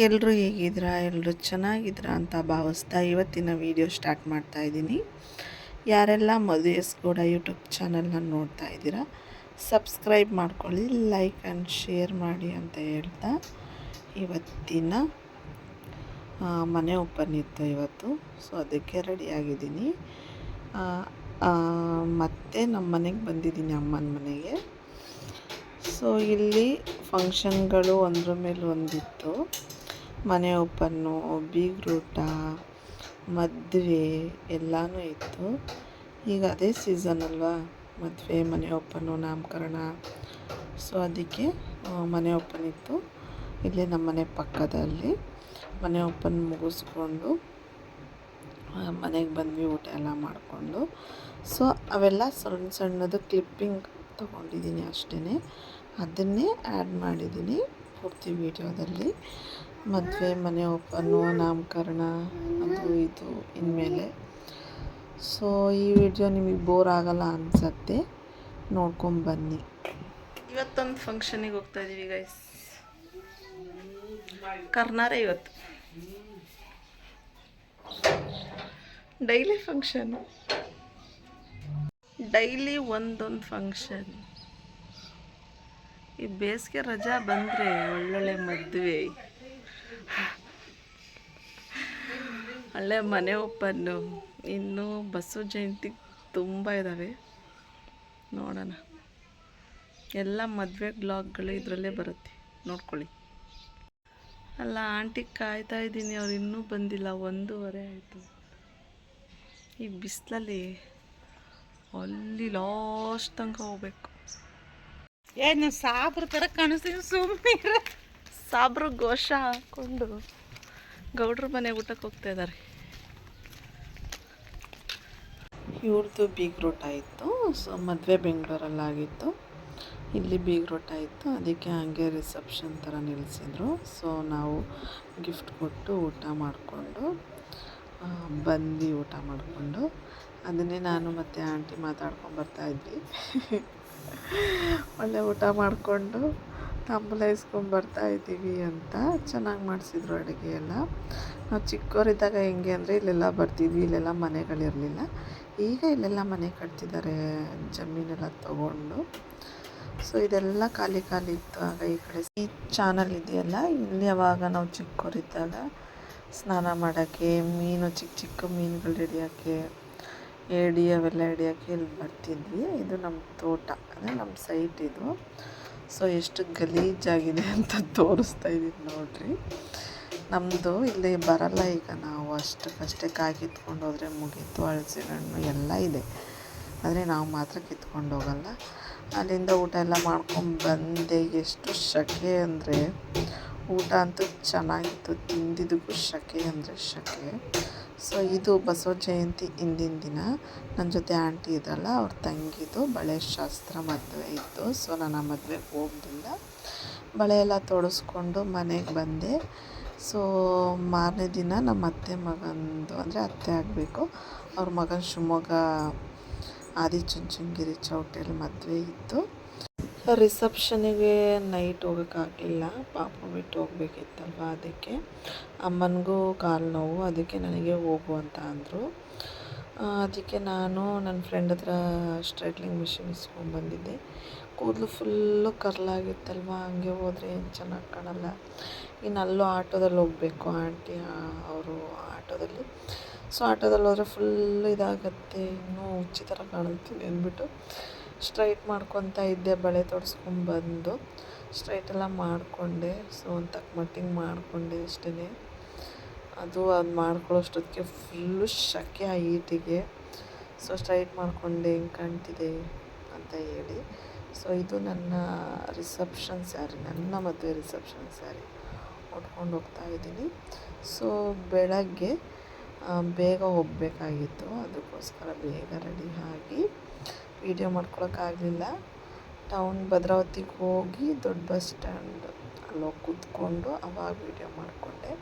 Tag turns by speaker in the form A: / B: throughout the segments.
A: ಎಲ್ಲರೂ ಹೇಗಿದ್ದೀರಾ? ಎಲ್ಲರೂ ಚೆನ್ನಾಗಿದ್ದೀರಾ ಅಂತ ಭಾವಿಸ್ತಾ ಇವತ್ತಿನ ವಿಡಿಯೋ ಸ್ಟಾರ್ಟ್ ಮಾಡ್ತಾ ಇದ್ದೀನಿ. ಯಾರೆಲ್ಲ ಮದುವೆ ಎಸ್ಗೌಡ ಯೂಟ್ಯೂಬ್ ಚಾನಲ್ನ ನೋಡ್ತಾ ಇದ್ದೀರಾ, ಸಬ್ಸ್ಕ್ರೈಬ್ ಮಾಡ್ಕೊಳ್ಳಿ, ಲೈಕ್ ಆ್ಯಂಡ್ ಶೇರ್ ಮಾಡಿ ಅಂತ ಹೇಳ್ತಾ, ಇವತ್ತಿನ ಮನೆ ಓಪನ್ ಇತ್ತು ಇವತ್ತು. ಸೊ ಅದಕ್ಕೆ ರೆಡಿಯಾಗಿದ್ದೀನಿ. ಮತ್ತೆ ನಮ್ಮ ಮನೆಗೆ ಬಂದಿದ್ದೀನಿ, ಅಮ್ಮನ ಮನೆಗೆ. ಸೊ ಇಲ್ಲಿ ಫಂಕ್ಷನ್ಗಳು ಒಂದ್ರ ಮೇಲೆ ಒಂದಿತ್ತು. ಮನೆ ಓಪನ್ನು, ಬೀಗ್ರೂಟ, ಮದುವೆ ಎಲ್ಲನೂ ಇತ್ತು. ಈಗ ಅದೇ ಸೀಸನ್ ಅಲ್ವಾ, ಮದುವೆ, ಮನೆ ಓಪನ್ನು, ನಾಮಕರಣ. ಸೊ ಅದಕ್ಕೆ ಮನೆ ಓಪನ್ ಇತ್ತು. ಇಲ್ಲಿ ನಮ್ಮ ಮನೆ ಪಕ್ಕದಲ್ಲಿ ಮನೆ ಓಪನ್ ಮುಗಿಸ್ಕೊಂಡು ಮನೆಗೆ ಬಂದ್ವಿ, ಊಟ ಎಲ್ಲ ಮಾಡಿಕೊಂಡು. ಸೊ ಅವೆಲ್ಲ ಸಣ್ಣ ಸಣ್ಣದು ಕ್ಲಿಪ್ಪಿಂಗ್ ತೊಗೊಂಡಿದ್ದೀನಿ ಅಷ್ಟೇ, ಅದನ್ನೇ ಆ್ಯಡ್ ಮಾಡಿದ್ದೀನಿ ಪೂರ್ತಿ ವೀಡಿಯೋದಲ್ಲಿ. ಮದುವೆ, ಮನೆ ಓಪನ್ನು, ನಾಮಕರಣ, ಅದು ಇದು ಇನ್ಮೇಲೆ. ಸೊ ಈ ವಿಡಿಯೋ ನಿಮಗೆ ಬೋರ್ ಆಗಲ್ಲ ಅನಿಸತ್ತೆ, ನೋಡ್ಕೊಂಬನ್ನಿ. ಇವತ್ತೊಂದು ಫಂಕ್ಷನಿಗೆ ಹೋಗ್ತಾ ಇದ್ದೀವಿ ಗೈಸ್. ಕರ್ನಾರೆ ಇವತ್ತು ಡೈಲಿ ಫಂಕ್ಷನು, ಡೈಲಿ ಒಂದೊಂದು ಫಂಕ್ಷನ್. ಈ ಬೇಸಿಗೆ ರಜಾ ಬಂದರೆ ಒಳ್ಳೊಳ್ಳೆ ಮದುವೆ, ಒಳ್ಳೆ ಮನೆ ಓಪನ್ನು. ಇನ್ನು ಬಸವ ಜಯಂತಿ ತುಂಬ ಇದ್ದಾವೆ, ನೋಡೋಣ. ಎಲ್ಲ ಮದುವೆ ಬ್ಲಾಗ್ಗಳು ಇದರಲ್ಲೇ ಬರುತ್ತೆ, ನೋಡ್ಕೊಳ್ಳಿ. ಅಲ್ಲ, ಆಂಟಿಗೆ ಕಾಯ್ತಾ ಇದ್ದೀನಿ, ಅವ್ರು ಇನ್ನೂ ಬಂದಿಲ್ಲ. 1:15 ಆಯಿತು. ಈ ಬಿಸಿಲಲ್ಲಿ ಅಲ್ಲಿ ಲಾಸ್ಟ್ ತನಕ ಹೋಗ್ಬೇಕು.
B: ಏನು ಸಾಬ್ರ ಥರ ಕಾಣಿಸ್ತೀನಿ, ಸುಮ್ಮನೆ
A: ಸಾಬ್ರು ಘೋಷ ಹಾಕ್ಕೊಂಡು ಗೌಡ್ರ ಮನೆ ಊಟಕ್ಕೆ ಹೋಗ್ತಾ ಇದ್ದಾರೆ. ಇವ್ರದ್ದು ಬೀಗ್ರೂಟ ಇತ್ತು. ಸೊ ಮದುವೆ ಬೆಂಗಳೂರಲ್ಲಾಗಿತ್ತು, ಇಲ್ಲಿ ಬೀಗ್ರೂಟ ಇತ್ತು. ಅದಕ್ಕೆ ಹಾಗೆ ರಿಸೆಪ್ಷನ್ ಥರ ನಿಲ್ಲಿಸಿದ್ರು. ಸೊ ನಾವು ಗಿಫ್ಟ್ ಕೊಟ್ಟು ಊಟ ಮಾಡಿಕೊಂಡು ಬಂದು ಊಟ ಮಾಡಿಕೊಂಡು, ಅದನ್ನೇ ನಾನು ಮತ್ತು ಆಂಟಿ ಮಾತಾಡ್ಕೊಂಡು ಬರ್ತಾಯಿದ್ವಿ. ಒಳ್ಳೆ ಊಟ ಮಾಡಿಕೊಂಡು ತಾಂಬೂಲ ಇಸ್ಕೊಂಬರ್ತಾಯಿದ್ದೀವಿ ಅಂತ. ಚೆನ್ನಾಗಿ ಮಾಡಿಸಿದ್ರು ಅಡುಗೆ ಎಲ್ಲ. ನಾವು ಚಿಕ್ಕವರಿದ್ದಾಗ ಹೆಂಗೆ ಅಂದರೆ ಇಲ್ಲೆಲ್ಲ ಬರ್ತಿದ್ವಿ, ಇಲ್ಲೆಲ್ಲ ಮನೆಗಳಿರಲಿಲ್ಲ. ಈಗ ಇಲ್ಲೆಲ್ಲ ಮನೆ ಕಟ್ತಿದ್ದಾರೆ, ಜಮೀನೆಲ್ಲ ತೊಗೊಂಡು. ಸೊ ಇದೆಲ್ಲ ಖಾಲಿ ಖಾಲಿ ಇತ್ತು ಆಗ. ಈ ಕಡೆ ಈ ಚಾನಲ್ ಇದೆಯಲ್ಲ, ಇಲ್ಲಿ ಅವಾಗ ನಾವು ಚಿಕ್ಕವರಿದ್ದಾಗ ಸ್ನಾನ ಮಾಡೋಕ್ಕೆ, ಮೀನು, ಚಿಕ್ಕ ಚಿಕ್ಕ ಮೀನುಗಳು ಹಿಡಿಯೋಕ್ಕೆ, ಏಡಿ ಅವೆಲ್ಲ ಹಿಡಿಯೋಕ್ಕೆ ಇಲ್ಲಿ ಬರ್ತಿದ್ವಿ. ಇದು ನಮ್ಮ ತೋಟ, ಅಂದರೆ ನಮ್ಮ ಸೈಟ್ ಇದು. ಸೊ ಎಷ್ಟು ಗಲೀಜಾಗಿದೆ ಅಂತ ತೋರಿಸ್ತಾ ಇದ್ದೀನಿ ನೋಡ್ರಿ. ನಮ್ಮದು ಇಲ್ಲಿ ಬರಲ್ಲ ಈಗ, ನಾವು ಅಷ್ಟಕ್ಕಷ್ಟೇ ಕಾಯಿ ಕಿತ್ಕೊಂಡು ಹೋದರೆ ಮುಗೀತು. ಹಲಸಿನ ಹಣ್ಣು ಎಲ್ಲ ಇದೆ, ಆದರೆ ನಾವು ಮಾತ್ರ ಕಿತ್ಕೊಂಡು ಹೋಗಲ್ಲ. ಅಲ್ಲಿಂದ ಊಟ ಎಲ್ಲ ಮಾಡ್ಕೊಂಡು ಬಂದೆ. ಎಷ್ಟು ಸೆಕೆ ಅಂದರೆ, ಊಟ ಅಂತೂ ಚೆನ್ನಾಗಿತ್ತು, ತಿಂದಿದ್ದಕ್ಕೂ ಸೆಕೆ ಅಂದರೆ ಸೆಕೆ. ಸೊ ಇದು ಬಸವ ಜಯಂತಿ ಹಿಂದಿನ ದಿನ ನನ್ನ ಜೊತೆ ಆಂಟಿ ಇದಲ್ಲ, ಅವ್ರ ತಂಗಿದು ಬಳೆ ಶಾಸ್ತ್ರ ಮದುವೆ ಇತ್ತು. ಸೊ ನಾನು ಆ ಮದುವೆಗೆ ಹೋಗಲಿಲ್ಲ. ಬಳೆ ಎಲ್ಲ ತೊಡಸ್ಕೊಂಡು ಮನೆಗೆ ಬಂದೆ. ಸೊ ಮಾರನೇ ದಿನ ನಮ್ಮ ಅತ್ತೆ ಮಗಂದು, ಅಂದರೆ ಅತ್ತೆ ಆಗಬೇಕು, ಅವ್ರ ಮಗನ ಶಿವಮೊಗ್ಗ ಆದಿಚುಂಚನಗಿರಿ ಚೌಟ್ರಿಯಲ್ಲಿ ಮದುವೆ ಇತ್ತು. ರಿಸೆಪ್ಷನಿಗೆ ನೈಟ್ ಹೋಗೋಕ್ಕಾಗಲಿಲ್ಲ, ಪಾಪ ಬಿಟ್ಟು ಹೋಗ್ಬೇಕಿತ್ತಲ್ವ. ಅದಕ್ಕೆ ಅಮ್ಮನಿಗೂ ಕಾಲು ನೋವು, ಅದಕ್ಕೆ ನನಗೆ ಹೋಗು ಅಂತ ಅಂದರು. ಅದಕ್ಕೆ ನಾನು ನನ್ನ ಫ್ರೆಂಡ್ ಹತ್ರ ಸ್ಟ್ರೈಟ್ನಿಂಗ್ ಮಿಷಿನ್ ಇಸ್ಕೊಂಡ್ಬಂದಿದ್ದೆ. ಕೂದಲು ಫುಲ್ಲು ಕರ್ಲಾಗಿತ್ತಲ್ವ, ಹಂಗೆ ಹೋದರೆ ಏನು ಚೆನ್ನಾಗಿ ಕಾಣಲ್ಲ. ಇನ್ನು ಅಲ್ಲೂ ಆಟೋದಲ್ಲಿ ಹೋಗಬೇಕು, ಆಂಟಿ ಅವರು ಆಟೋದಲ್ಲಿ. ಸೊ ಆಟೋದಲ್ಲಿ ಹೋದರೆ ಫುಲ್ಲು ಇದಾಗತ್ತೆ, ಇನ್ನೂ ಹುಚ್ಚಿ ಥರ ಕಾಣುತ್ತೀನಿ ಅಂದ್ಬಿಟ್ಟು ಸ್ಟ್ರೈಟ್ ಮಾಡ್ಕೊತಾ ಇದ್ದೆ. ಬಳೆ ತೊಡ್ಸ್ಕೊಂಡ್ಬಂದು ಸ್ಟ್ರೈಟೆಲ್ಲ ಮಾಡಿಕೊಂಡೆ. ಸೊ ಒಂದು ತಕ್ಕ ಮಟ್ಟಿಗೆ ಮಾಡಿಕೊಂಡೆ ಅಷ್ಟೇ. ಅದು ಮಾಡ್ಕೊಳ್ಳೋಷ್ಟೊತ್ತಿಗೆ ಫುಲ್ಲು ಸೆಕೆ ಆ ಹೀಟಿಗೆ. ಸೊ ಸ್ಟ್ರೈಟ್ ಮಾಡಿಕೊಂಡೆ, ಹಿಂಗೆ ಕಾಣ್ತಿದೆ ಅಂತ ಹೇಳಿ. ಸೊ ಇದು ನನ್ನ ರಿಸೆಪ್ಷನ್ ಸ್ಯಾರಿ, ನನ್ನ ಮದುವೆ ರಿಸೆಪ್ಷನ್ ಸ್ಯಾರಿ ಉಟ್ಕೊಂಡು ಹೋಗ್ತಾಯಿದ್ದೀನಿ. ಸೊ ಬೆಳಗ್ಗೆ ಬೇಗ ಹೋಗಬೇಕಾಗಿತ್ತು, ಅದಕ್ಕೋಸ್ಕರ ಬೇಗ ರೆಡಿ ಆಗಿ ವೀಡಿಯೋ ಮಾಡ್ಕೊಳಕ್ಕಾಗಲಿಲ್ಲ. ಟೌನ್ ಭದ್ರಾವತಿಗೆ ಹೋಗಿ ದೊಡ್ಡ ಬಸ್ ಸ್ಟ್ಯಾಂಡ್ ಅಲ್ಲೋಗಿ ಕೂತ್ಕೊಂಡು ಅವಾಗ ವೀಡಿಯೋ ಮಾಡಿಕೊಂಡೆ.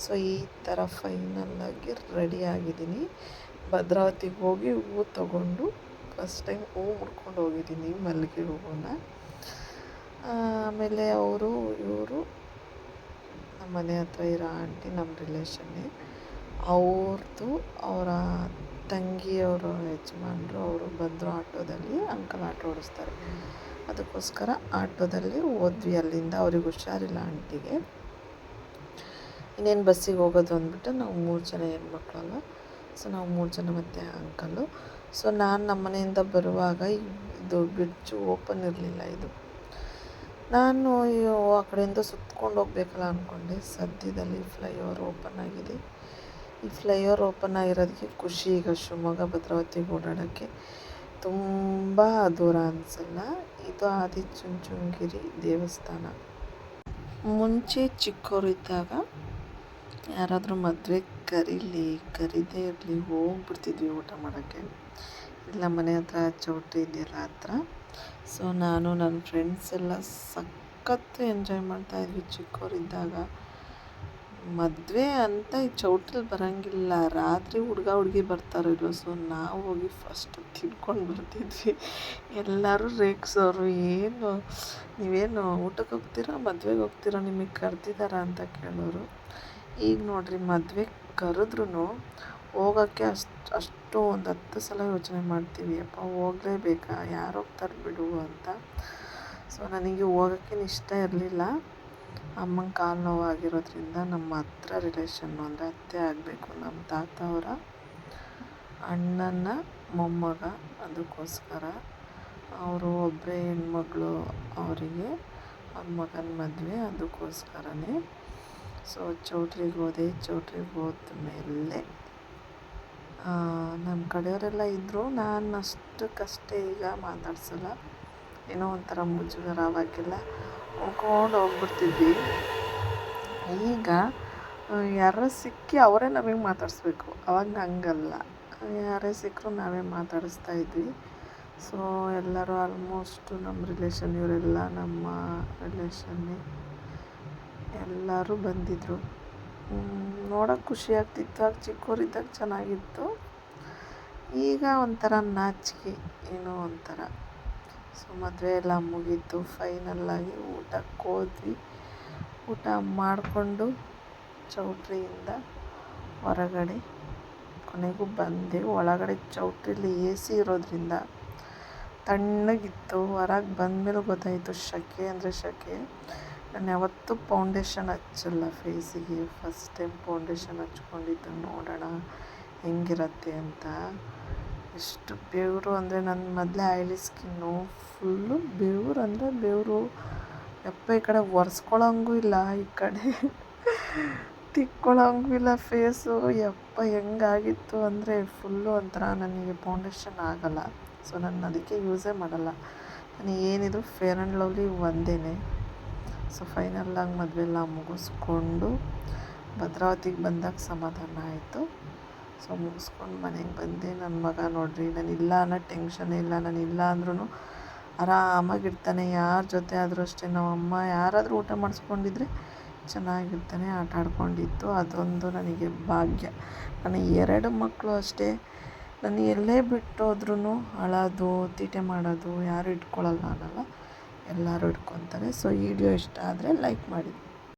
A: ಸೊ ಈ ಥರ ಫೈನಲ್ಲಾಗಿ ರೆಡಿ ಆಗಿದ್ದೀನಿ. ಭದ್ರಾವತಿಗೆ ಹೋಗಿ ಹೂವು ತೊಗೊಂಡು ಫಸ್ಟ್ ಟೈಮ್ ಹೂವು ಮುಡ್ಕೊಂಡು ಹೋಗಿದ್ದೀನಿ, ಮಲ್ಲಿಗೆ ಹೂವನ್ನ. ಆಮೇಲೆ ಇವರು ನಮ್ಮ ನಮ್ಮ ಮನೆ ಹತ್ರ ಇರೋ ಆಂಟಿ ನಮ್ಮ ರಿಲೇಷನ್ನೇ. ಅವ್ರದ್ದು ಅವರ ತಂಗಿಯವರು ಯಜಮಾನ್ರು ಅವರು ಬಂದರು ಆಟೋದಲ್ಲಿ. ಅಂಕಲ್ ಆಟೋ ಓಡಿಸ್ತಾರೆ, ಅದಕ್ಕೋಸ್ಕರ ಆಟೋದಲ್ಲಿ ಹೋದ್ವಿ ಅಲ್ಲಿಂದ. ಅವ್ರಿಗೆ ಹುಷಾರಿಲ್ಲ ಆಂಟಿಗೆ. ಇನ್ನೇನು ಬಸ್ಸಿಗೆ ಹೋಗೋದು ಅಂದ್ಬಿಟ್ಟು ನಾವು 3 ಜನ ಹೆಣ್ಮಕ್ಳಲ್ಲ, ಸೊ ನಾವು 3 ಜನ ಮತ್ತು ಅಂಕಲು. ಸೊ ನಾನು ನಮ್ಮ ಮನೆಯಿಂದ ಬರುವಾಗ ಇದು ಬ್ರಿಡ್ಜು ಓಪನ್ ಇರಲಿಲ್ಲ. ಇದು ನಾನು ಆ ಕಡೆಯಿಂದ ಸುತ್ಕೊಂಡು ಹೋಗ್ಬೇಕಲ್ಲ ಅಂದ್ಕೊಂಡೆ. ಸದ್ಯದಲ್ಲಿ ಫ್ಲೈಓವರ್ ಓಪನ್ ಆಗಿದೆ. ಈ ಫ್ಲೈಓವರ್ ಓಪನ್ ಆಗಿರೋದಕ್ಕೆ ಖುಷಿ. ಈಗ ಶಿವಮೊಗ್ಗ ಭದ್ರಾವತಿಗೆ ಓಡಾಡೋಕ್ಕೆ ತುಂಬ ದೂರ ಅನಿಸಲ್ಲ. ಇದು ಆದಿಚುಂಚನಗಿರಿ ದೇವಸ್ಥಾನ. ಮುಂಚೆ ಚಿಕ್ಕವರಿದ್ದಾಗ ಯಾರಾದರೂ ಮದುವೆ ಕರೀದೇ ಇರಲಿ ಹೋಗ್ಬಿಡ್ತಿದ್ವಿ ಊಟ ಮಾಡೋಕ್ಕೆ. ಇಲ್ಲ ಮನೆ ಹತ್ರ ಚೌಟ್ರಿ ಇದೆಯಲ್ಲ ಹತ್ರ. ಸೊ ನಾನು ನನ್ನ ಫ್ರೆಂಡ್ಸ್ ಎಲ್ಲ ಸಖತ್ತು ಎಂಜಾಯ್ ಮಾಡ್ತಾಯಿದ್ವಿ ಚಿಕ್ಕವರಿದ್ದಾಗ. ಮದುವೆ ಅಂತ ಈ ಚೌಟ್ರಿಲಿ ಬರೋಂಗಿಲ್ಲ, ರಾತ್ರಿ ಹುಡುಗಿ ಬರ್ತಾರೋ ಇಲ್ಲೋ. ಸೊ ನಾವು ಹೋಗಿ ಫಸ್ಟ್ ತಿನ್ಕೊಂಡು ಬರ್ತಿದ್ವಿ. ಎಲ್ಲರೂ ರೇಗಿಸೋರು, ಏನು ನೀವೇನು ಊಟಕ್ಕೆ ಹೋಗ್ತೀರಾ, ಮದುವೆಗೆ ಹೋಗ್ತೀರಾ, ನಿಮಗೆ ಕರೆದಿದ್ದಾರಾ ಅಂತ ಕೇಳೋರು. ಈಗ ನೋಡಿರಿ, ಮದುವೆ ಕರೆದ್ರೂ ಹೋಗೋಕ್ಕೆ ಅಷ್ಟು ಒಂದು 10 ಸಲ ಯೋಚನೆ ಮಾಡ್ತೀವಿ. ಅಪ್ಪ ಹೋಗಲೇಬೇಕಾ, ಯಾರು ಹೋಗ್ತಾರೆ ಬಿಡು ಅಂತ. ಸೊ ನನಗೆ ಹೋಗೋಕ್ಕೇನು ಇಷ್ಟ ಇರಲಿಲ್ಲ. ಅಮ್ಮಂಗೆ ಕಾಲು ನೋವಾಗಿರೋದ್ರಿಂದ ನಮ್ಮ ಹತ್ರ ರಿಲೇಷನ್ನು ಅಂದರೆ ಅತ್ತೆ ಆಗಬೇಕು, ನಮ್ಮ ತಾತ ಅವರ ಅಣ್ಣನ ಮೊಮ್ಮಗ. ಅದಕ್ಕೋಸ್ಕರ ಅವರು ಒಬ್ಬರೇ ಹೆಣ್ಮಗಳು, ಅವರಿಗೆ ಅವ್ರ ಮಗನ ಮದುವೆ, ಅದಕ್ಕೋಸ್ಕರನೇ. ಸೊ ಚೌಟ್ರಿಗೆ ಹೋದ ಮೇಲೆ ನಮ್ಮ ಕಡೆಯವರೆಲ್ಲ ಇದ್ದರು. ನಾನು ಅಷ್ಟಕ್ಕಷ್ಟೇ ಈಗ ಮಾತಾಡ್ಸಲ್ಲ, ಏನೋ ಒಂಥರ ಮುಜುಗರ. ಅವಾಗೆಲ್ಲ ಹೋಗ್ಕೊಂಡು ಹೋಗ್ಬಿಡ್ತಿದ್ವಿ. ಈಗ ಯಾರು ಸಿಕ್ಕಿ ಅವರೇ ನಮಗೆ ಮಾತಾಡಿಸ್ಬೇಕು. ಅವಾಗ ಹಂಗಲ್ಲ, ಯಾರೇ ಸಿಕ್ಕರೂ ನಾವೇ ಮಾತಾಡಿಸ್ತಾ ಇದ್ವಿ. ಸೊ ಎಲ್ಲರೂ ಆಲ್ಮೋಸ್ಟು ನಮ್ಮ ರಿಲೇಷನ್, ಇವರೆಲ್ಲ ನಮ್ಮ ರಿಲೇಷನ್ನೇ. ಎಲ್ಲರೂ ಬಂದಿದ್ದರು. ನೋಡೋಕೆ ಖುಷಿ ಆಗ್ತಿತ್ತು. ಆಗ ಚಿಕ್ಕವರಿದ್ದಾಗ ಚೆನ್ನಾಗಿತ್ತು. ಈಗ ಒಂಥರ ನಾಚಿಕೆ, ಏನೋ ಒಂಥರ. ಸೊ ಮದುವೆ ಎಲ್ಲ ಮುಗೀತು. ಫೈನಲ್ಲಾಗಿ ಊಟಕ್ಕೆ ಹೋದ್ವಿ. ಊಟ ಮಾಡಿಕೊಂಡು ಚೌಟ್ರಿಯಿಂದ ಹೊರಗಡೆ ಕೊನೆಗೂ ಬಂದೆ. ಒಳಗಡೆ ಚೌಟ್ರಿಲಿ AC ಇರೋದ್ರಿಂದ ತಣ್ಣಗಿತ್ತು. ಹೊರಗೆ ಬಂದಮೇಲೆ ಗೊತ್ತಾಯಿತು ಸೆಕೆ ಅಂದರೆ ಸೆಕೆ. ನಾನು ಯಾವತ್ತೂ ಫೌಂಡೇಶನ್ ಹಚ್ಚಲ್ಲ ಫೇಸಿಗೆ. ಫಸ್ಟ್ ಟೈಮ್ ಫೌಂಡೇಶನ್ ಹಚ್ಕೊಂಡಿದ್ದು, ನೋಡೋಣ ಹೆಂಗಿರತ್ತೆ ಅಂತ. ಎಷ್ಟು ಬೆವರು ಅಂದರೆ, ನನ್ನ ಮೊದಲೇ ಆಯಿಲಿ ಸ್ಕಿನ್ನು. ಫುಲ್ಲು ಬೆವರು ಅಂದರೆ ಬೆವರು. ಯಪ್ಪ ಈ ಕಡೆ ಒರೆಸ್ಕೊಳ್ಳೋಂಗೂ ಇಲ್ಲ, ಈ ಕಡೆ ತಿಕ್ಕೊಳ್ಳೋಂಗೂ ಇಲ್ಲ ಫೇಸು. ಯಪ್ಪ ಹೆಂಗಾಗಿತ್ತು ಅಂದರೆ ಫುಲ್ಲು ಒಂಥರ. ನನಗೆ ಫೌಂಡೇಶನ್ ಆಗಲ್ಲ, ಸೊ ನಾನು ಅದಕ್ಕೆ ಯೂಸೇ ಮಾಡಲ್ಲ. ನನಗೆ ಏನಿದ್ರು ಫೇರ್ ಆ್ಯಂಡ್ ಲವ್ಲಿ ಒಂದೇ. ಸೊ ಫೈನಲ್ಲಾಗಿ ಮದುವೆ ಎಲ್ಲ ಮುಗಿಸ್ಕೊಂಡು ಭದ್ರಾವತಿಗೆ ಬಂದಾಗ ಸಮಾಧಾನ ಆಯಿತು. ಸೊ ಮುಗಿಸ್ಕೊಂಡು ಮನೆಗೆ ಬಂದೆ. ನನ್ನ ಮಗ ನೋಡಿರಿ, ನಾನು ಇಲ್ಲ ಅನ್ನೋ ಟೆನ್ಷನ್ನೇ ಇಲ್ಲ. ನಾನು ಇಲ್ಲ ಅಂದ್ರೂ ಆರಾಮಾಗಿರ್ತಾನೆ. ಯಾರ ಜೊತೆ ಆದರೂ ಅಷ್ಟೇ. ನಮ್ಮಮ್ಮ ಯಾರಾದರೂ ಊಟ ಮಾಡಿಸ್ಕೊಂಡಿದ್ರೆ ಚೆನ್ನಾಗಿರ್ತಾನೆ, ಆಟ ಆಡ್ಕೊಂಡಿತ್ತು. ಅದೊಂದು ನನಗೆ ಭಾಗ್ಯ. ನನ್ನ 2 ಮಕ್ಕಳು ಅಷ್ಟೇ. ನಾನು ಎಲ್ಲೇ ಬಿಟ್ಟೋದ್ರೂ ಅಳೋದು, ತೀಟೆ ಮಾಡೋದು ಯಾರೂ ಇಟ್ಕೊಳ್ಳಲ್ಲ ಅನ್ನಲ್ಲ, ಎಲ್ಲರೂ ಇಟ್ಕೊತಾರೆ. ಸೊ ಈ ವಿಡಿಯೋ ಇಷ್ಟ ಆದರೆ ಲೈಕ್ ಮಾಡಿ.